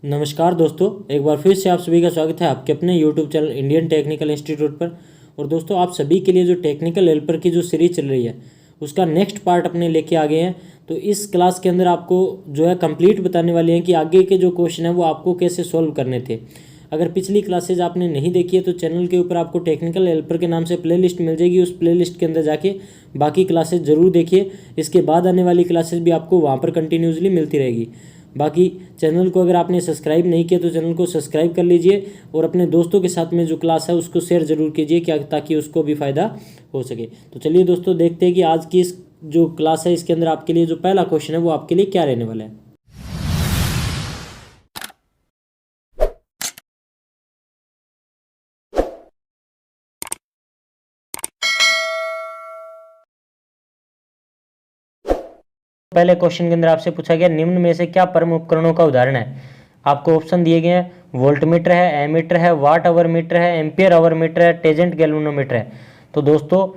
नमस्कार दोस्तों, एक बार फिर से आप सभी का स्वागत है आपके अपने YouTube channel Indian technical institute पर। और दोस्तों, आप सभी के लिए जो टेक्निकल हेल्पर की जो सीरीज चल रही है उसका नेक्स्ट पार्ट अपने लेके आ गए हैं। तो इस क्लास के अंदर आपको जो है कंप्लीट बताने वाले हैं कि आगे के जो क्वेश्चन है वो आपको कैसे सॉल्व करने थे। अगर पिछली क्लासेज आपने नहीं देखी है तो चैनल के ऊपर आपको टेक्निकल हेल्पर के नाम से प्लेलिस्ट मिल जाएगी। उस प्लेलिस्ट के अंदर जाके बाकी क्लासेज ज़रूर देखिए। इसके बाद आने वाली क्लासेज भी आपको वहाँ पर कंटिन्यूसली मिलती रहेगी। बाकी चैनल को अगर आपने सब्सक्राइब नहीं किया तो चैनल को सब्सक्राइब कर लीजिए और अपने दोस्तों के साथ में जो क्लास है उसको शेयर ज़रूर कीजिए क्या ताकि उसको भी फ़ायदा हो सके। तो चलिए दोस्तों, देखते हैं कि आज की इस जो क्लास है इसके अंदर आपके लिए जो पहला क्वेश्चन है वो आपके लिए क्या रहने वाला है। पहले क्वेश्चन के अंदर आपसे पूछा गया निम्न में से क्या परम उपकरणों का उदाहरण है। आपको ऑप्शन दिए गए हैं, वोल्ट मीटर है, एमीटर है, वाट आवर मीटर है, एम्पियर आवर मीटर है, टेजेंट गैल्वेनोमीटर है। तो दोस्तों,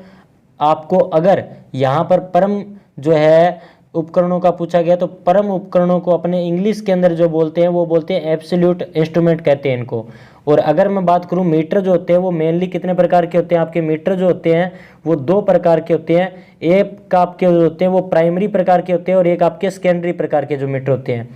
आपको अगर यहाँ पर परम जो है उपकरणों का पूछा गया तो परम उपकरणों को अपने इंग्लिश के अंदर जो बोलते हैं वो बोलते हैं एब्सोल्यूट इंस्ट्रूमेंट कहते हैं इनको। और अगर मैं बात करूं मीटर जो होते हैं वो मेनली कितने प्रकार के होते हैं, आपके मीटर जो होते हैं वो दो प्रकार के होते हैं। एक का आपके जो होते हैं वो प्राइमरी प्रकार के होते हैं और एक आपके सेकेंडरी प्रकार के जो मीटर होते हैं।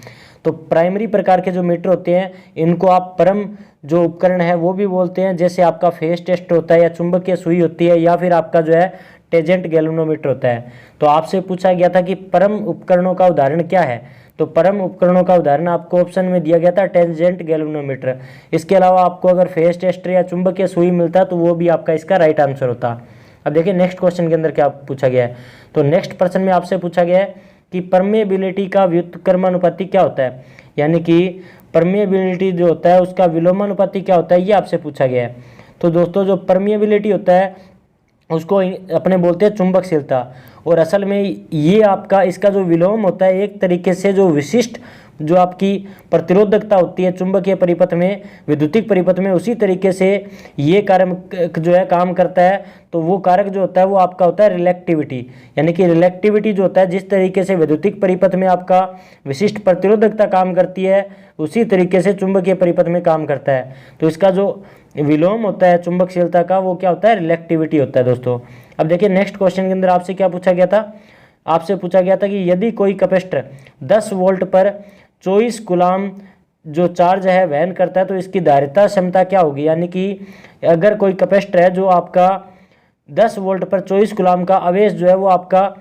तो प्राइमरी प्रकार के जो मीटर होते हैं इनको आप परम जो उपकरण है वो भी बोलते हैं, जैसे आपका फेस टेस्ट होता है या चुंबकीय सुई होती है या फिर आपका जो है टेजेंट गैल्वेनोमीटर होता है। तो आपसे पूछा गया था कि परम उपकरणों का उदाहरण क्या है। तो परम उपकरणों का उदाहरण आपको ऑप्शन में दिया गया था टेजेंट गैल्वेनोमीटर। इसके अलावा आपको अगर फेस टेस्टर या चुंबकीय सुई मिलता तो वो भी आपका इसका राइट आंसर होता। अब देखिए नेक्स्ट क्वेश्चन के अंदर क्या पूछा गया है। तो नेक्स्ट प्रश्न में आपसे पूछा गया है कि परमेबिलिटी का व्युत्क्रमानुपाती क्या होता है, यानी कि परमेबिलिटी जो होता है उसका विलोमानुपाती क्या होता है, ये आपसे पूछा गया है। तो दोस्तों, जो परमेबिलिटी होता है उसको अपने बोलते हैं चुंबकशीलता, और असल में ये आपका इसका जो विलोम होता है एक तरीके से जो विशिष्ट जो आपकी प्रतिरोधकता होती है चुंबकीय परिपथ में, विद्युतिक परिपथ में, उसी तरीके से ये कारक जो है काम करता है। तो वो कारक जो होता है वो आपका होता है रिलेक्टिविटी, यानी कि रिलेक्टिविटी जो होता है जिस तरीके से विद्युतिक परिपथ में आपका विशिष्ट प्रतिरोधकता काम करती है उसी तरीके से चुंबकीय परिपथ में काम करता है। तो इसका जो विलोम होता है चुंबकशीलता का वो क्या होता है, रिलेक्टिविटी होता है दोस्तों। अब देखिए नेक्स्ट क्वेश्चन के अंदर आपसे क्या पूछा गया था। आपसे पूछा गया था कि यदि कोई कैपेसिटर 10 वोल्ट पर 24 कूलाम जो चार्ज है वहन करता है तो इसकी धारिता क्षमता क्या होगी, यानी कि अगर कोई कैपेसिटर है जो आपका 10 वोल्ट पर 24 कूलाम का आवेश जो है वो आपका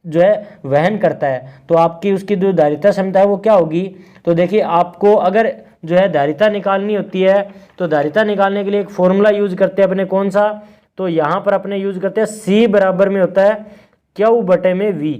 जो है वहन करता है तो आपकी उसकी जो धारिता क्षमता है वो क्या होगी। तो देखिए, आपको अगर जो है धारिता निकालनी होती है तो धारिता निकालने के लिए एक फॉर्मूला यूज करते हैं अपने, कौन सा, तो यहाँ पर अपने यूज करते हैं C बराबर में होता है Q बटे में V,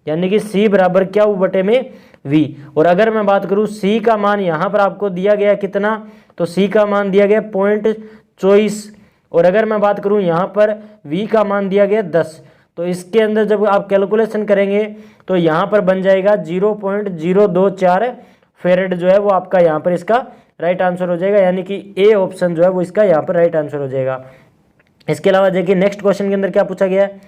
यानी कि C बराबर Q बटे में V। और अगर मैं बात करूँ C का मान यहाँ पर आपको दिया गया कितना, तो C का मान दिया गया 0.24, और अगर मैं बात करूँ यहाँ पर V का मान दिया गया 10। तो इसके अंदर जब आप कैलकुलेशन करेंगे तो यहाँ पर बन जाएगा 0.024 फेरेड जो है वो आपका यहाँ पर इसका राइट आंसर हो जाएगा, यानी कि ए ऑप्शन जो है वो इसका यहाँ पर राइट आंसर हो जाएगा। इसके अलावा देखिए नेक्स्ट क्वेश्चन के अंदर क्या पूछा गया है,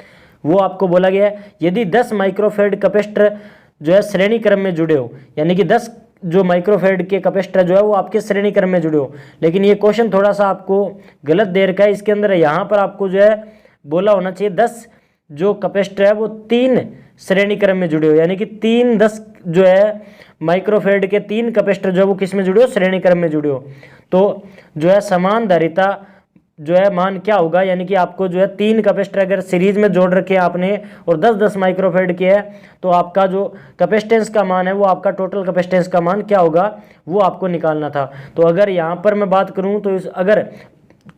वो आपको बोला गया है यदि 10 माइक्रोफेड कैपेसिटर जो है श्रेणी क्रम में जुड़े हो, यानी कि 10 जो माइक्रोफेड के कैपेसिटर जो है वो आपके श्रेणी क्रम में जुड़े हो। लेकिन ये क्वेश्चन थोड़ा सा आपको गलत दे रखा है, इसके अंदर यहाँ पर आपको जो है बोला होना चाहिए 10 जो कैपेसिटर है वो 3 श्रेणी क्रम में जुड़े हो, यानी कि 10 जो है माइक्रोफेड के 3 कैपेसिटर जो है वो किस में जुड़े हो, श्रेणी क्रम में जुड़े हो। तो जो है समान धारिता जो है मान क्या होगा, यानी कि आपको जो है 3 कैपेसिटर अगर सीरीज में जोड़ रखे हैं आपने और 10-10 माइक्रोफेड के है तो आपका जो कैपेसिटेंस का मान है वो आपका टोटल कैपेसिटेंस का मान क्या होगा वो आपको निकालना था। तो अगर यहाँ पर मैं बात करूँ तो अगर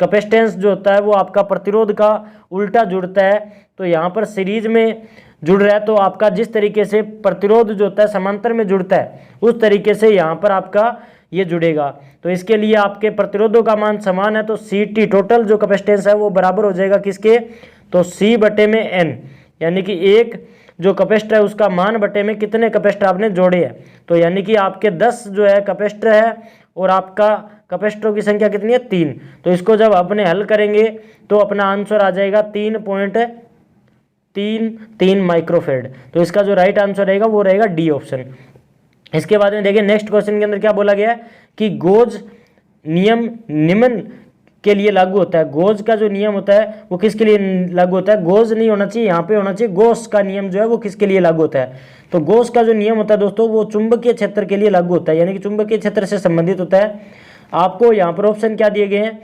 कैपेसिटेंस जो होता है वो आपका प्रतिरोध का उल्टा जुड़ता है, तो यहाँ पर सीरीज में जुड़ रहा है तो आपका जिस तरीके से प्रतिरोध जो होता है समांतर में जुड़ता है उस तरीके से यहाँ पर आपका ये जुड़ेगा। तो इसके लिए आपके प्रतिरोधों का मान समान है तो CT टोटल जो कैपेसिटेंस है वो बराबर हो जाएगा किसके, तो C बटे में N, यानी कि एक जो कैपेसिटर है उसका मान बटे में कितने कैपेसिटर आपने जोड़े हैं। तो यानी कि आपके 10 जो है कैपेसिटर है और आपका कैपेसिटरों की संख्या कितनी है, 3। तो इसको जब अपने हल करेंगे तो अपना आंसर आ जाएगा 3.33 माइक्रोफेड। तो इसका जो राइट आंसर रहेगा वो रहेगा डी ऑप्शन। इसके बाद में देखिए नेक्स्ट क्वेश्चन के अंदर क्या बोला गया है कि गोज नियम निम्न के लिए लागू होता है। गोज का जो नियम होता है वो किसके लिए लागू होता है? गोज नहीं होना चाहिए, यहाँ पे होना चाहिए गोस का नियम जो है वो किसके लिए लागू होता है? तो गोस का जो नियम होता है दोस्तों वो चुंबकीय क्षेत्र के लिए लागू होता है, यानी कि चुंबकीय क्षेत्र से संबंधित होता है। आपको यहाँ पर ऑप्शन क्या दिए गए हैं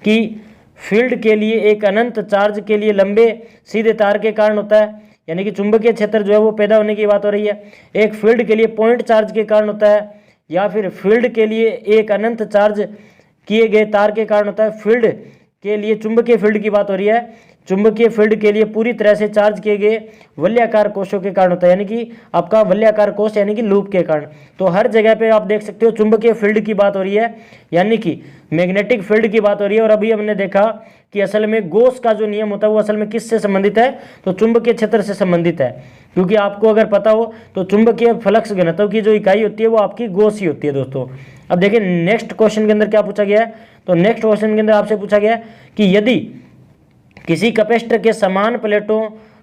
कि फील्ड के लिए एक अनंत चार्ज के लिए लंबे सीधे तार के कारण होता है, यानी कि चुंबकीय क्षेत्र जो है वो पैदा होने की बात हो रही है। एक फील्ड के लिए पॉइंट चार्ज के कारण होता है, या फिर फील्ड के लिए एक अनंत चार्ज किए गए तार के कारण होता है। फील्ड के लिए चुंबकीय फील्ड की बात हो रही है, चुंबकीय फील्ड के लिए पूरी तरह से चार्ज किए गए वलयाकार कोशों के कारण होता है, यानी कि आपका वलयाकार कोश यानी कि लूप के कारण। तो हर जगह पे आप देख सकते हो चुंबकीय फील्ड की बात हो रही है, यानी कि मैग्नेटिक फील्ड की बात हो रही है। और अभी हमने देखा कि असल में गोस का जो नियम होता है वो असल में किससे संबंधित है? तो चुंबकीय क्षेत्र से संबंधित है, क्योंकि आपको अगर पता हो तो चुंबकीय फ्लक्स घनत्व की जो इकाई होती है वो आपकी गोस ही होती है दोस्तों। अब देखिए नेक्स्ट क्वेश्चन के अंदर क्या पूछा गया है। तो नेक्स्ट क्वेश्चन के अंदर आपसे पूछा गया है कि यदि किसी कैपेसिटर के समान प्लेटों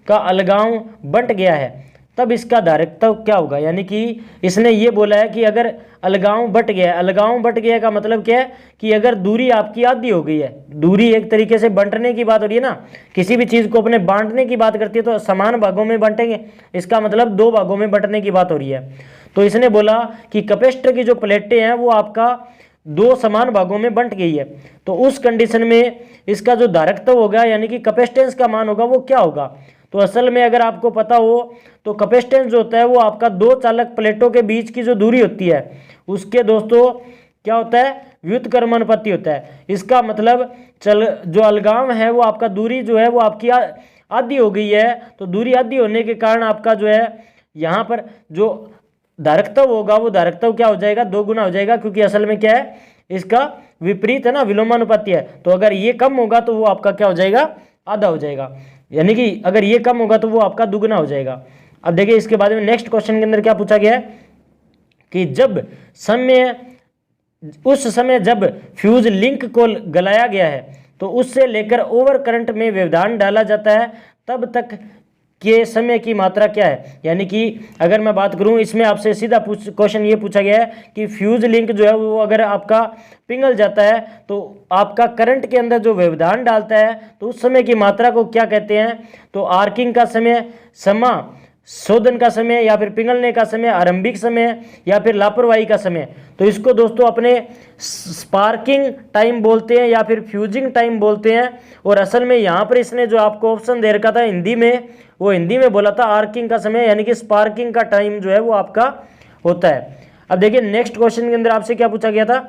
का अलगाव बंट गया है तब इसका धारित्व क्या होगा? यानी कि इसने ये बोला है कि अगर अलगाव बट गया है, अलगाव बट गया का मतलब क्या है कि अगर दूरी आपकी आधी हो गई है, दूरी एक तरीके से बंटने की बात हो रही है ना, किसी भी चीज़ को अपने बांटने की बात करती है तो समान भागों में बांटेंगे, इसका मतलब दो भागों में बंटने की बात हो रही है। तो इसने बोला कि कैपेसिटर की जो प्लेटें हैं वो आपका दो समान भागों में बंट गई है, तो उस कंडीशन में इसका जो धारकत्व होगा यानी कि कैपेसिटेंस का मान होगा वो क्या होगा? तो असल में अगर आपको पता हो तो कैपेसिटेंस जो होता है वो आपका दो चालक प्लेटों के बीच की जो दूरी होती है उसके दोस्तों क्या होता है? व्युत्क्रमानुपाती होता है। इसका मतलब जो अलगाव है वो आपका दूरी जो है वो आपकी आधी हो गई है, तो दूरी आधी होने के कारण आपका जो है यहाँ पर जो धारकत्व होगा वो धारकत्व क्या हो जाएगा? दो गुना हो जाएगा, क्योंकि असल में क्या है इसका विपरीत है ना, विलोमानुपाती है। तो अगर ये कम होगा तो वो आपका क्या हो जाएगा? आधा हो जाएगा, यानी कि अगर ये कम होगा तो वो आपका दुगना हो जाएगा। अब देखिए इसके बाद में नेक्स्ट क्वेश्चन के अंदर क्या पूछा गया है कि उस समय जब फ्यूज लिंक को गलाया गया है तो उससे लेकर ओवर करंट में व्यवधान डाला जाता है तब तक के समय की मात्रा क्या है? यानी कि अगर मैं बात करूं इसमें आपसे सीधा क्वेश्चन ये पूछा गया है कि फ्यूज लिंक जो है वो अगर आपका पिघल जाता है तो आपका करंट के अंदर जो व्यवधान डालता है तो उस समय की मात्रा को क्या कहते हैं? तो आर्किंग का समय, शोधन का समय, या फिर पिघलने का समय, आरंभिक समय, या फिर लापरवाही का समय। तो इसको दोस्तों अपने स्पार्किंग टाइम बोलते हैं या फिर फ्यूजिंग टाइम बोलते हैं। और असल में यहाँ पर इसने जो आपको ऑप्शन दे रखा था हिंदी में, वो हिंदी में बोला था आर्किंग का समय, यानी कि स्पार्किंग का टाइम जो है वो आपका होता है। अब देखिए नेक्स्ट क्वेश्चन के अंदर आपसे क्या पूछा गया था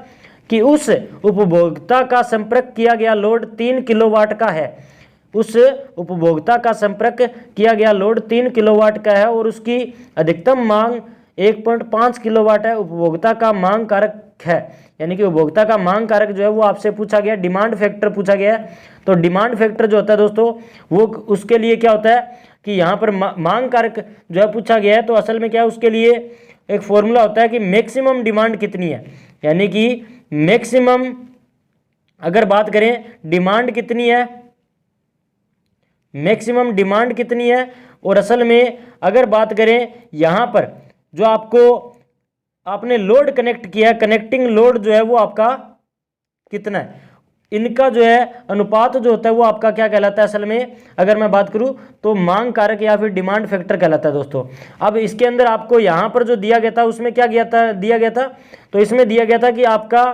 कि उस उपभोक्ता का संपर्क किया गया लोड 3 किलोवाट का है, उस उपभोक्ता का संपर्क किया गया लोड 3 किलोवाट का है और उसकी अधिकतम मांग 1.5 किलोवाट है। उपभोक्ता का मांग कारक है, यानी कि उपभोक्ता का मांग कारक जो है वो आपसे पूछा गया, डिमांड फैक्टर पूछा गया है। तो डिमांड फैक्टर जो होता है दोस्तों वो उसके लिए क्या होता है कि यहाँ पर मांग कारक जो है पूछा गया है, तो असल में क्या है उसके लिए एक फॉर्मूला होता है कि मैक्सिमम डिमांड कितनी है, यानी कि मैक्सिमम अगर बात करें डिमांड कितनी है, मैक्सिमम डिमांड कितनी है। और असल में अगर बात करें यहाँ पर जो आपने लोड कनेक्ट किया है, कनेक्टिंग लोड जो है वो आपका कितना है, इनका जो है अनुपात जो होता है वो आपका क्या कहलाता है? असल में अगर मैं बात करूं तो मांग कारक या फिर डिमांड फैक्टर कहलाता है दोस्तों। अब इसके अंदर आपको यहाँ पर जो दिया गया था उसमें क्या दिया गया था, तो इसमें दिया गया था कि आपका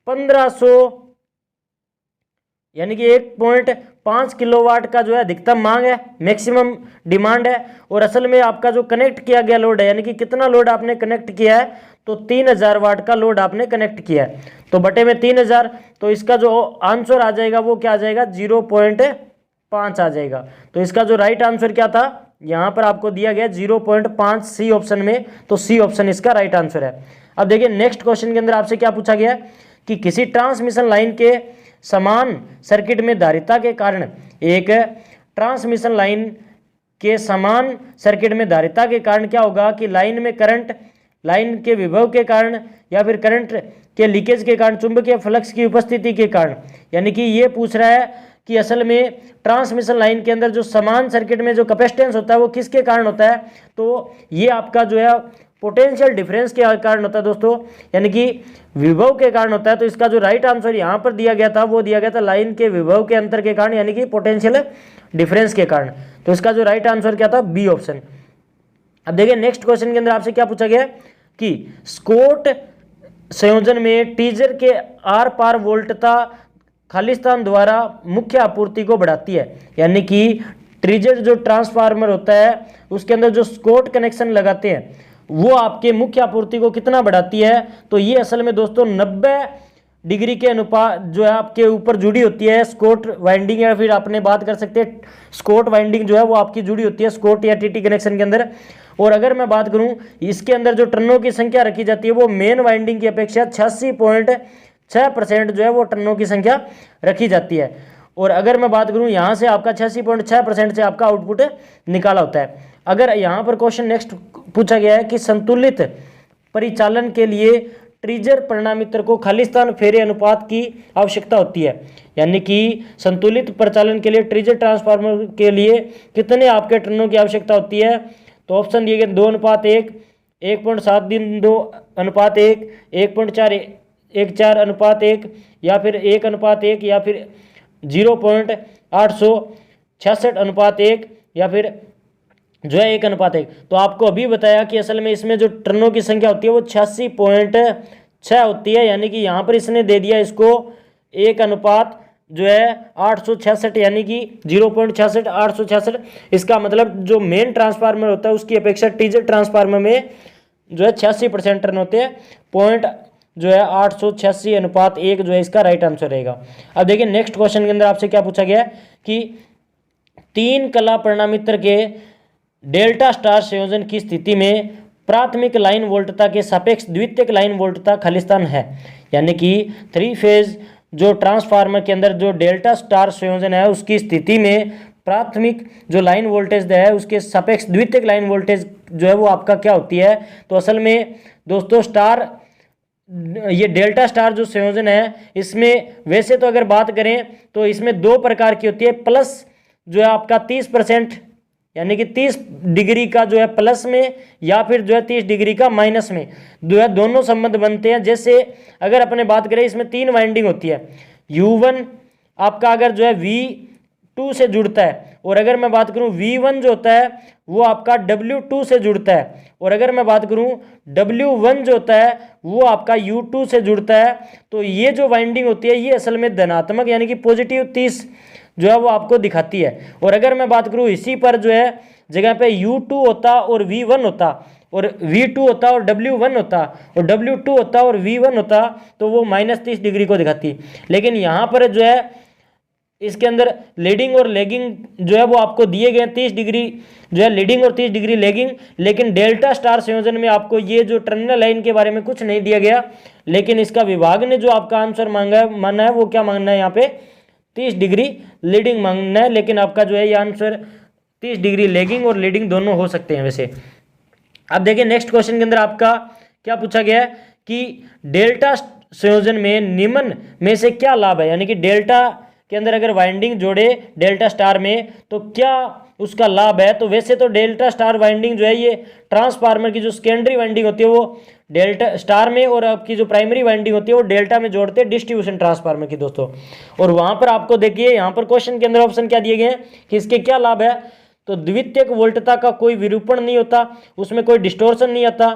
1500 यानी कि 1.5 किलोवाट का जो है अधिकतम मांग है, मैक्सिमम डिमांड है। और असल में आपका जो कनेक्ट किया गया लोड है, यानी कि कितना लोड आपने कनेक्ट किया है, तो 3000 वाट का लोड आपने कनेक्ट किया है, तो बटे में 3000, तो इसका जो आंसर आ जाएगा वो क्या आ जाएगा? 0.5 आ जाएगा। तो इसका जो राइट आंसर क्या था यहाँ पर आपको दिया गया 0.5 सी ऑप्शन में, तो सी ऑप्शन इसका राइट आंसर है। अब देखिए नेक्स्ट क्वेश्चन के अंदर आपसे क्या पूछा गया कि किसी ट्रांसमिशन लाइन के समान सर्किट में धारिता के कारण, एक ट्रांसमिशन लाइन के समान सर्किट में धारिता के कारण क्या होगा कि लाइन में करंट, लाइन के विभव के कारण या फिर करंट के लीकेज के कारण, चुंबकीय फ्लक्स की उपस्थिति के कारण, यानी कि ये पूछ रहा है कि असल में ट्रांसमिशन लाइन के अंदर जो समान सर्किट में जो कैपेसिटेंस होता है वो किसके कारण होता है? तो ये आपका जो है पोटेंशियल डिफरेंस के कारण होता है दोस्तों, यानी कि विभव के कारण होता है। तो इसका जो राइट आंसर यहाँ पर दिया गया था वो दिया गया था लाइन के विभव के अंतर के कारण, यानी कि पोटेंशियल डिफरेंस के कारण। तो इसका जो राइट आंसर क्या था, बी ऑप्शन। अब देखिए नेक्स्ट क्वेश्चन के अंदर आपसे क्या पूछा गया कि स्कोट संयोजन में टीजर के आर पार वोल्टता खालिस्तान द्वारा मुख्य आपूर्ति को बढ़ाती है, यानी कि ट्रिजर जो ट्रांसफार्मर होता है उसके अंदर जो स्कोट कनेक्शन लगाते हैं वो आपके मुख्य आपूर्ति को कितना बढ़ाती है। तो ये असल में दोस्तों 90 डिग्री के अनुपात जो है आपके ऊपर जुड़ी होती है स्कोट वाइंडिंग, या फिर आपने बात कर सकते हैं स्कोट वाइंडिंग जो है वो आपकी जुड़ी होती है स्कोट या टीटी कनेक्शन के अंदर। और अगर मैं बात करूं इसके अंदर जो टर्नों की संख्या रखी जाती है वो मेन वाइंडिंग की अपेक्षा 86.6% जो है वो टर्नों की संख्या रखी जाती है। और अगर मैं बात करूं यहाँ से आपका 86.6% से आपका आउटपुट निकाला होता है। अगर यहाँ पर क्वेश्चन नेक्स्ट पूछा गया है कि संतुलित परिचालन के लिए ट्रिजर परिणामित्र को खालिस्तान फेरे अनुपात की आवश्यकता होती है, यानी कि संतुलित परिचालन के लिए ट्रिजर ट्रांसफार्मर के लिए कितने आपके टर्नों की आवश्यकता होती है। तो ऑप्शन दिए गए 2:1, 1.732 अनुपात 1, 1.414 अनुपात 1, या फिर 1:1, या फिर 0.866 अनुपात 1, या फिर जो है 1:1। तो आपको अभी बताया कि असल में इसमें जो टर्नों की संख्या होती है वो 86.6 होती है, यानी कि यहाँ पर इसने दे दिया इसको 1:866, यानी कि 0.66 इसका मतलब जो मेन ट्रांसफार्मर होता है उसकी अपेक्षा टीजर ट्रांसफार्मर में जो है 86% टर्न होते हैं। पॉइंट जो है 886 अनुपात 1 जो है इसका राइट आंसर रहेगा। अब देखिए नेक्स्ट क्वेश्चन के अंदर आपसे क्या पूछा गया कि 3 कला परिणामित्र के डेल्टा स्टार संयोजन की स्थिति में प्राथमिक लाइन वोल्टता के सापेक्ष द्वितीयक लाइन वोल्टता खालिस्तान है, यानी कि 3 फेज जो ट्रांसफार्मर के अंदर जो डेल्टा स्टार संयोजन है उसकी स्थिति में प्राथमिक जो लाइन वोल्टेज है उसके सापेक्ष द्वितीयक लाइन वोल्टेज जो है वो आपका क्या होती है। तो असल में दोस्तों स्टार ये डेल्टा स्टार जो संयोजन है इसमें वैसे तो अगर बात करें तो इसमें 2 प्रकार की होती है, प्लस जो है आपका 30%, यानी कि 30 डिग्री का जो है प्लस में, या फिर जो है 30 डिग्री का माइनस में जो है दोनों संबंध बनते हैं। जैसे अगर अपने बात करें इसमें 3 वाइंडिंग होती है, U1 आपका अगर जो है V2 से जुड़ता है, और अगर मैं बात करूं V1 जो होता है वो आपका W2 से जुड़ता है, और अगर मैं बात करूं W1 जो होता है वो आपका U2 से जुड़ता है। तो ये जो वाइंडिंग होती है ये असल में धनात्मक यानी कि पॉजिटिव 30 जो है वो आपको दिखाती है। और अगर मैं बात करूं इसी पर जो है जगह पे U2 होता और V1 होता, और V2 होता और W1 होता, और W2 होता और V1 होता, तो वो -30 डिग्री को दिखाती। लेकिन यहाँ पर जो है इसके अंदर लीडिंग और लेगिंग जो है वो आपको दिए गए 30 डिग्री जो है लीडिंग और 30 डिग्री लेगिंग, लेकिन डेल्टा स्टार संयोजन में आपको ये जो टर्मिनल लाइन के बारे में कुछ नहीं दिया गया। लेकिन इसका विभाग ने जो आपका आंसर माना है वो क्या मांगना है, यहाँ पे 30 डिग्री लीडिंग मांगना है। लेकिन आपका जो है ये आंसर 30 डिग्री लेगिंग और लीडिंग दोनों हो सकते हैं वैसे। अब देखिए नेक्स्ट क्वेश्चन के अंदर आपका क्या पूछा गया है कि डेल्टा संयोजन में निम्न में से क्या लाभ है, यानी कि डेल्टा के अंदर अगर वाइंडिंग जोड़े डेल्टा स्टार में तो क्या उसका लाभ है। तो वैसे तो डेल्टा स्टार वाइंडिंग जो है ये ट्रांसफार्मर की जो सेकेंडरी वाइंडिंग होती है वो डेल्टा स्टार में, और आपकी जो प्राइमरी वाइंडिंग होती है वो डेल्टा में जोड़ते हैं डिस्ट्रीब्यूशन ट्रांसफार्मर की दोस्तों। और वहां पर आपको देखिए यहाँ पर क्वेश्चन के अंदर ऑप्शन क्या दिए गए हैं कि इसके क्या लाभ है। तो द्वितीयक वोल्टता का कोई विरूपण नहीं होता, उसमें कोई डिस्टोर्शन नहीं आता,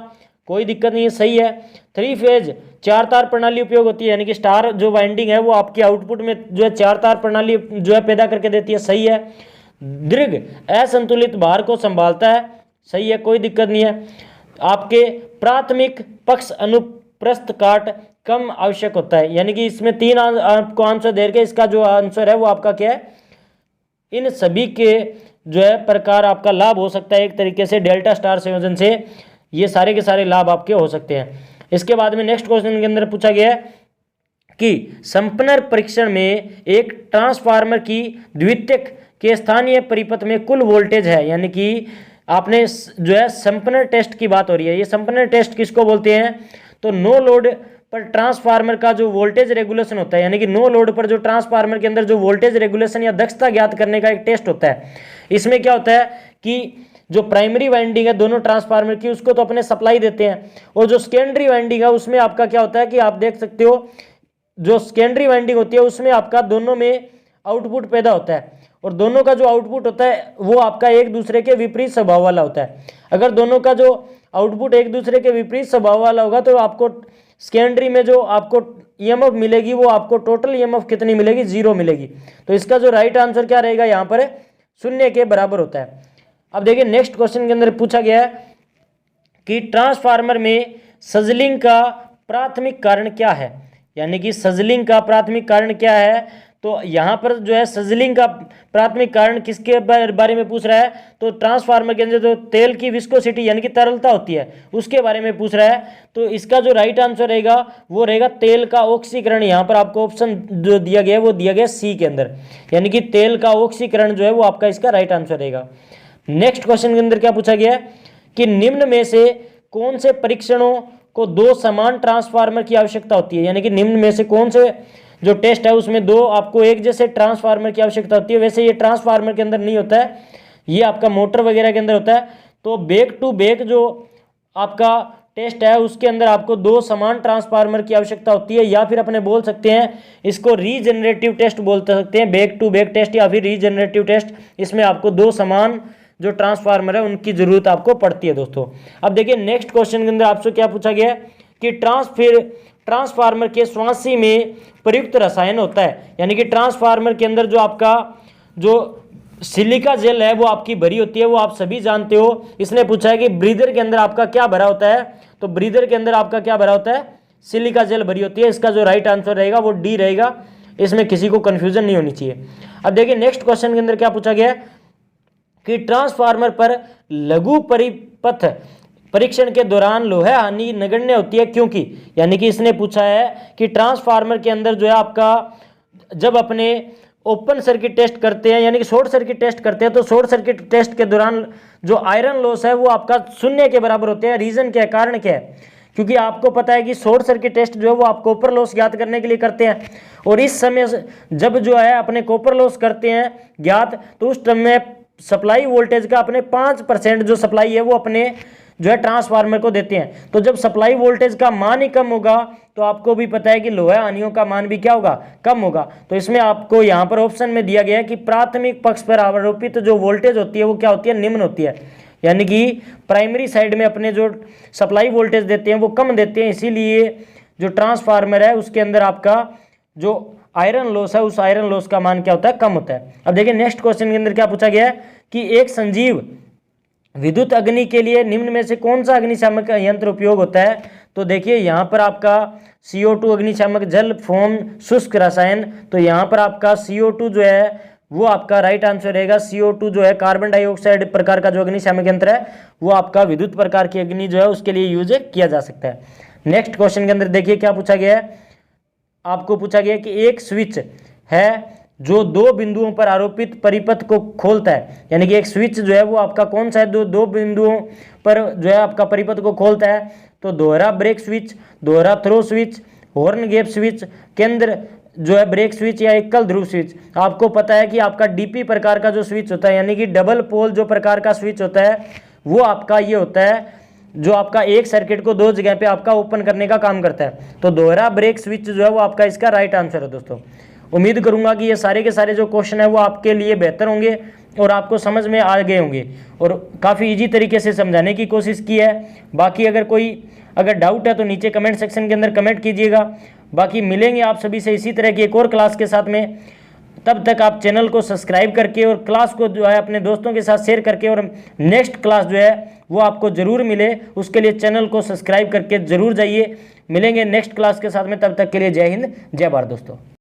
कोई दिक्कत नहीं है, सही है। 3 फेज 4 तार प्रणाली उपयोग होती है, यानी कि स्टार जो वाइंडिंग है वो आपकी आउटपुट में जो है 4 तार प्रणाली जो है पैदा करके देती है, सही है। दीर्घ असंतुलित भार को संभालता है, सही है, कोई दिक्कत नहीं है। आपके प्राथमिक पक्ष अनुप्रस्थ काट कम आवश्यक होता है, यानी कि इसमें 3 आपको आंसर दे के इसका जो आंसर है वो आपका क्या है। इन सभी के जो है प्रकार आपका लाभ हो सकता है एक तरीके से डेल्टा स्टार संयोजन से, ये सारे के सारे लाभ आपके हो सकते हैं। इसके बाद में नेक्स्ट क्वेश्चन के अंदर पूछा गया है कि संपन्नर परीक्षण में एक ट्रांसफार्मर की द्वितीयक के स्थानीय परिपथ में कुल वोल्टेज है, यानी कि आपने जो है संपन्नर टेस्ट की बात हो रही है। ये संपन्नर टेस्ट किसको बोलते हैं, तो नो लोड पर ट्रांसफार्मर का जो वोल्टेज रेगुलेशन होता है, यानी कि नो लोड पर जो ट्रांसफार्मर के अंदर जो वोल्टेज रेगुलेशन या दक्षता ज्ञात करने का एक टेस्ट होता है। इसमें क्या होता है कि जो प्राइमरी वाइंडिंग है दोनों ट्रांसफार्मर की उसको तो अपने सप्लाई देते हैं, और जो सेकेंडरी वाइंडिंग है उसमें आपका क्या होता है कि आप देख सकते हो जो सेकेंडरी वाइंडिंग होती है उसमें आपका दोनों में आउटपुट पैदा होता है, और दोनों का जो आउटपुट होता है वो आपका एक दूसरे के विपरीत स्वभाव वाला होता है। अगर दोनों का जो आउटपुट एक दूसरे के विपरीत स्वभाव वाला होगा तो आपको सेकेंडरी में जो आपको ईएमएफ मिलेगी वो आपको टोटल ईएमएफ कितनी मिलेगी, 0 मिलेगी। तो इसका जो राइट आंसर क्या रहेगा यहाँ पर, 0 के बराबर होता है। अब देखिए नेक्स्ट क्वेश्चन के अंदर पूछा गया है कि ट्रांसफार्मर में सजलिंग का प्राथमिक कारण क्या है, यानी कि सजलिंग का प्राथमिक कारण क्या है। तो यहाँ पर जो है सजलिंग का प्राथमिक कारण किसके बारे में पूछ रहा है, तो ट्रांसफार्मर के अंदर जो तेल की विस्कोसिटी यानी कि तरलता होती है उसके बारे में पूछ रहा है। तो इसका जो राइट आंसर रहेगा वो रहेगा तेल का ऑक्सीकरण। यहाँ पर आपको ऑप्शन जो दिया गया है वो दिया गया सी के अंदर, यानी कि तेल का ऑक्सीकरण जो है वो आपका इसका राइट आंसर रहेगा। नेक्स्ट क्वेश्चन के अंदर क्या पूछा गया है कि निम्न में से कौन से परीक्षणों को 2 समान ट्रांसफार्मर की आवश्यकता होती है, यानी कि निम्न में से कौन से जो टेस्ट है उसमें 2 आपको एक जैसे ट्रांसफार्मर की आवश्यकता होती है। वैसे ये ट्रांसफार्मर के अंदर नहीं होता है, ये आपका मोटर वगैरह के अंदर होता है। तो बैक टू बैक जो आपका टेस्ट है उसके अंदर आपको 2 समान ट्रांसफार्मर की आवश्यकता होती है, या फिर अपने बोल सकते हैं इसको रीजनरेटिव टेस्ट बोल सकते हैं, बैक टू बैक टेस्ट या फिर रीजनरेटिव टेस्ट। इसमें आपको 2 समान जो ट्रांसफार्मर है उनकी जरूरत आपको पड़ती है दोस्तों। अब देखिए नेक्स्ट क्वेश्चन के अंदर आपसे क्या पूछा गया है कि ट्रांसफार्मर के श्वासी में प्रयुक्त रसायन होता है, यानी कि ट्रांसफार्मर के अंदर जो आपका जो सिलिका जेल है वो आपकी भरी होती है, वो आप सभी जानते हो। इसने पूछा है कि ब्रीदर के अंदर आपका क्या भरा होता है, तो ब्रीदर के अंदर आपका क्या भरा होता है, सिलिका जेल भरी होती है। इसका जो राइट आंसर रहेगा वो डी रहेगा, इसमें किसी को कंफ्यूजन नहीं होनी चाहिए। अब देखिए नेक्स्ट क्वेश्चन के अंदर क्या पूछा गया है कि ट्रांसफार्मर पर लघु परिपथ परीक्षण के दौरान लोहा हानि नगण्य होती है क्योंकि, यानी कि इसने पूछा है कि ट्रांसफार्मर के अंदर जो है आपका जब अपने ओपन सर्किट टेस्ट करते हैं यानी कि शॉर्ट सर्किट टेस्ट करते हैं तो शॉर्ट सर्किट टेस्ट के दौरान जो आयरन लॉस है वो आपका 0 के बराबर होते हैं। रीजन क्या है, कारण क्या है, क्योंकि आपको पता है कि शॉर्ट सर्किट टेस्ट जो है वो आप कॉपर लॉस ज्ञात करने के लिए करते हैं, और इस समय जब जो है अपने कॉपर लॉस करते हैं ज्ञात तो उस टाइम में सप्लाई वोल्टेज का अपने 5% जो सप्लाई है वो अपने जो है ट्रांसफार्मर को देते हैं। तो जब सप्लाई वोल्टेज का मान ही कम होगा तो आपको भी पता है कि लोहा हानियों का मान भी क्या होगा, कम होगा। तो इसमें आपको यहाँ पर ऑप्शन में दिया गया है कि प्राथमिक पक्ष पर आरोपित जो वोल्टेज होती है वो क्या होती है, निम्न होती है, यानी कि प्राइमरी साइड में अपने जो सप्लाई वोल्टेज देते हैं वो कम देते हैं, इसीलिए जो ट्रांसफार्मर है उसके अंदर आपका जो आयरन लॉस है उस आयरन लॉस का मान क्या होता है, कम होता है। अब देखिए नेक्स्ट क्वेश्चन के अंदर क्या पूछा गया है कि एक संजीव विद्युत अग्नि के लिए निम्न में से कौन सा अग्निशामक यंत्र उपयोग होता है। तो देखिए यहाँ पर आपका CO2 अग्निशामक जल फोम शुष्क रसायन, तो यहाँ पर आपका CO2 जो है वो आपका राइट आंसर रहेगा। CO2 जो है कार्बन डाइऑक्साइड प्रकार का जो अग्निशामक यंत्र है वो आपका विद्युत प्रकार की अग्नि जो है उसके लिए यूज किया जा सकता है। नेक्स्ट क्वेश्चन के अंदर देखिए क्या पूछा गया है, आपको पूछा गया है कि एक स्विच है जो 2 बिंदुओं पर आरोपित परिपथ को खोलता है, यानी कि एक स्विच जो है वो आपका कौन सा है, दो बिंदुओं पर जो है आपका परिपथ को खोलता है। तो दोहरा ब्रेक स्विच, दोहरा throw switch, horn gap switch, केंद्र जो है ब्रेक स्विच या एकल ध्रुव स्विच। आपको पता है कि आपका DP प्रकार का जो स्विच होता है यानी कि डबल पोल जो प्रकार का स्विच होता है वो आपका ये होता है जो आपका एक सर्किट को 2 जगह पे आपका ओपन करने का काम करता है। तो दोहरा ब्रेक स्विच जो है वो आपका इसका राइट आंसर है दोस्तों। उम्मीद करूंगा कि ये सारे के सारे जो क्वेश्चन है वो आपके लिए बेहतर होंगे और आपको समझ में आ गए होंगे, और काफ़ी इजी तरीके से समझाने की कोशिश की है। बाकी अगर डाउट है तो नीचे कमेंट सेक्शन के अंदर कमेंट कीजिएगा। बाकी मिलेंगे आप सभी से इसी तरह की एक और क्लास के साथ में। तब तक आप चैनल को सब्सक्राइब करके और क्लास को जो है अपने दोस्तों के साथ शेयर करके, और नेक्स्ट क्लास जो है वो आपको ज़रूर मिले उसके लिए चैनल को सब्सक्राइब करके ज़रूर जाइए। मिलेंगे नेक्स्ट क्लास के साथ में, तब तक के लिए जय हिंद जय भारत दोस्तों।